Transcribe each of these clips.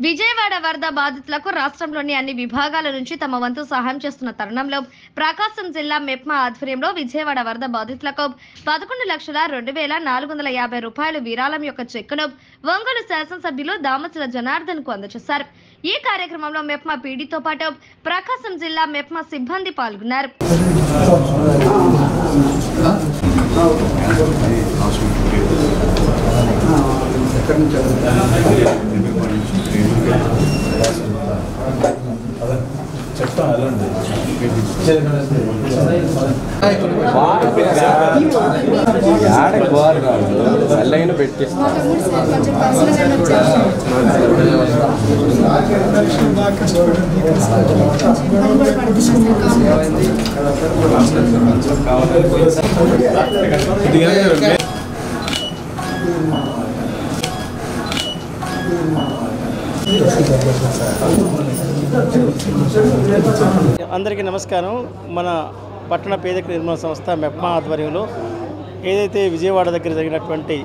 విజయవాడ వరద బాధితులకు రాష్ట్రంలోని అన్ని విభాగాల నుంచి తమ వంతు సహాయం చేస్తున్న తరుణంలో ప్రకాశం జిల్లా మెప్మా ఆధ్వర్యంలో విజయవాడ వరద బాధితులకు 11,02,450 రూపాయలు విరాళం యొక్క చెక్కును ఒంగోలు శాసనసభ్యులు దామచల జనార్దన్ కు అందజేశారు. ఈ కార్యక్రమంలో మెప్మా పీడీతో పాటు ప్రకాశం జిల్లా మెప్మా సిబ్బంది పాల్గొన్నారు. అందరికీ నమస్కారం. మన పట్టణ పేదరిక నిర్మూలన సంస్థ మెప్మా ఆధ్వర్యంలో ఏదైతే విజయవాడ దగ్గర జరిగినటువంటి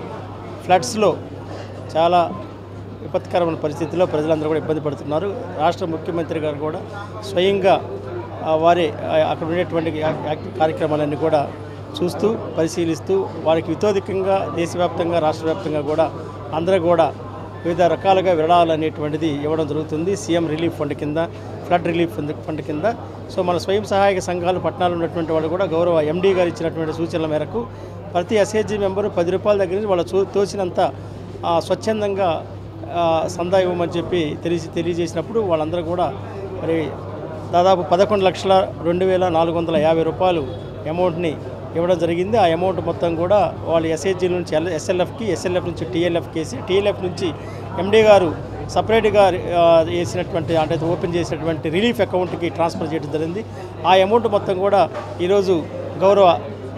ఫ్లడ్స్లో చాలా విపత్కరమైన పరిస్థితుల్లో ప్రజలందరూ కూడా ఇబ్బంది పడుతున్నారు. రాష్ట్ర ముఖ్యమంత్రి గారు కూడా స్వయంగా వారి అక్కడ ఉండేటువంటి కార్యక్రమాలన్నీ కూడా చూస్తూ పరిశీలిస్తూ వారికి ఇతోధికంగా దేశవ్యాప్తంగా రాష్ట్ర వ్యాప్తంగా కూడా అందరూ కూడా వివిధ రకాలుగా విరాళాలు అనేటువంటిది ఇవ్వడం జరుగుతుంది. సీఎం రిలీఫ్ ఫండ్ కింద, ఫ్లడ్ రిలీఫ్ ఫండ్ కింద. సో మన స్వయం సహాయక సంఘాలు పట్టణాలు ఉన్నటువంటి వాళ్ళు కూడా గౌరవ ఎండీ గారు ఇచ్చినటువంటి సూచనల మేరకు ప్రతి ఎస్హెచ్జీ మెంబరు 10 రూపాయల దగ్గర నుంచి వాళ్ళ తోచినంత స్వచ్ఛందంగా సందా ఇవ్వమని చెప్పి తెలియజేసినప్పుడు వాళ్ళందరూ కూడా మరి దాదాపు 11,02,450 రూపాయలు అమౌంట్ని ఇవ్వడం జరిగింది. ఆ అమౌంట్ మొత్తం కూడా వాళ్ళు ఎస్హెచ్జీ నుంచి ఎస్ఎల్ఎఫ్కి, ఎస్ఎల్ఎఫ్ నుంచి టీఎల్ఎఫ్కి వేసి, టీఎల్ఎఫ్ నుంచి ఎండీ గారు సపరేట్గా వేసినటువంటి అంటే ఓపెన్ చేసినటువంటి రిలీఫ్ అకౌంట్కి ట్రాన్స్ఫర్ చేయడం జరిగింది. ఆ అమౌంట్ మొత్తం కూడా ఈరోజు గౌరవ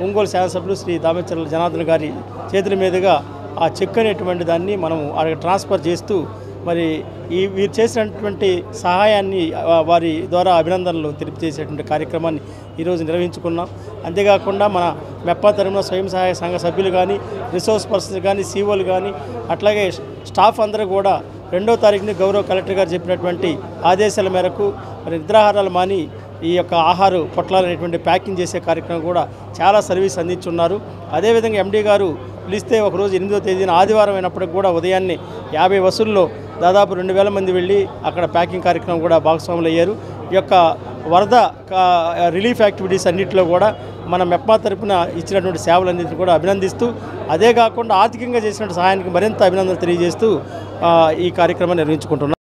ఒంగోలు శాసనసభ్యులు శ్రీ దామచల జనార్దన్ గారి చేతుల మీదుగా ఆ చెక్ అనేటువంటి దాన్ని మనం ట్రాన్స్ఫర్ చేస్తూ మరి వీరు చేసినటువంటి సహాయాన్ని వారి ద్వారా అభినందనలు తెలియజేసేటువంటి కార్యక్రమాన్ని ఈరోజు నిర్వహించుకున్నాం. అంతేకాకుండా మన మెప్పా తరపున స్వయం సహాయ సంఘ సభ్యులు కానీ, రిసోర్స్ పర్సన్స్ కానీ, సీఓలు కానీ, అట్లాగే స్టాఫ్ అందరూ కూడా 2వ తారీఖుని గౌరవ కలెక్టర్ గారు చెప్పినటువంటి ఆదేశాల మేరకు మరి నిద్రాహారాలు మాని ఈ యొక్క ఆహార పొట్లాలు అనేటువంటి ప్యాకింగ్ చేసే కార్యక్రమం కూడా చాలా సర్వీస్ అందించున్నారు. అదేవిధంగా ఎండీ గారు పిలిస్తే ఒకరోజు 8వ తేదీన ఆదివారం అయినప్పటికి కూడా ఉదయాన్నే 50 బస్సుల్లో దాదాపు 2,000 మంది వెళ్ళి అక్కడ ప్యాకింగ్ కార్యక్రమం కూడా భాగస్వాములు అయ్యారు. ఈ యొక్క వరద రిలీఫ్ యాక్టివిటీస్ అన్నింటిలో కూడా మన మెప్మా తరపున ఇచ్చినటువంటి సేవలన్నింటినీ కూడా అభినందిస్తూ, అదే కాకుండా ఆర్థికంగా చేసినటువంటి సహాయానికి మరింత అభినందనలు తెలియజేస్తూ ఈ కార్యక్రమాన్ని నిర్వహించుకుంటున్నాం.